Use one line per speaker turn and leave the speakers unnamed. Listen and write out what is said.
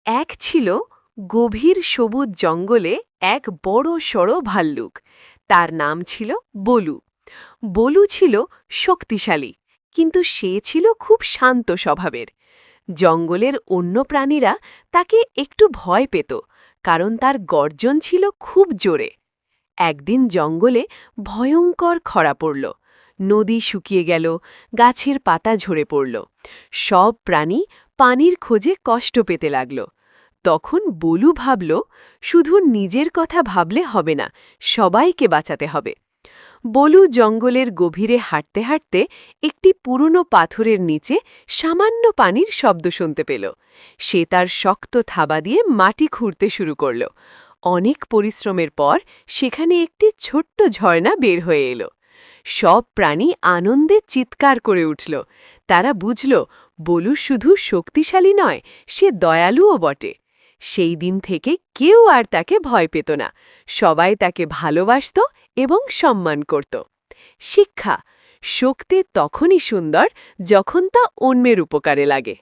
এক ছিল গভীর সবুজ জঙ্গলে এক বড় সড়ো ভাল্লুক। তার নাম ছিল বলু। বলু ছিল শক্তিশালী, কিন্তু সে ছিল খুব শান্ত স্বভাবের। জঙ্গলের অন্য প্রাণীরা তাকে একটু ভয় পেত, কারণ তার গর্জন ছিল খুব জোরে। একদিন জঙ্গলে ভয়ঙ্কর খরা পড়ল। নদী শুকিয়ে গেল, গাছের পাতা ঝরে পড়ল। সব প্রাণী পানির খোঁজে কষ্ট পেতে লাগল। তখন বলু ভাবল, শুধু নিজের কথা ভাবলে হবে না, সবাইকে বাঁচাতে হবে। বলু জঙ্গলের গভীরে হাঁটতে হাঁটতে একটি পুরনো পাথরের নিচে সামান্য পানির শব্দ শুনতে পেল। সে তার শক্ত থাবা দিয়ে মাটি খুঁড়তে শুরু করল। অনেক পরিশ্রমের পর সেখানে একটি ছোট্ট ঝর্ণা বের হয়ে এলো। সব প্রাণী আনন্দে চিৎকার করে উঠল। তারা বুঝল, বলু শুধু শক্তিশালী নয়, সে দয়ালুও বটে। সেই দিন থেকে কেউ আর তাকে ভয় পেত না। সবাই তাকে ভালোবাসত এবং সম্মান করত। শিক্ষা: শক্তি তখনই সুন্দর যখন তা অন্যের উপকারে লাগে।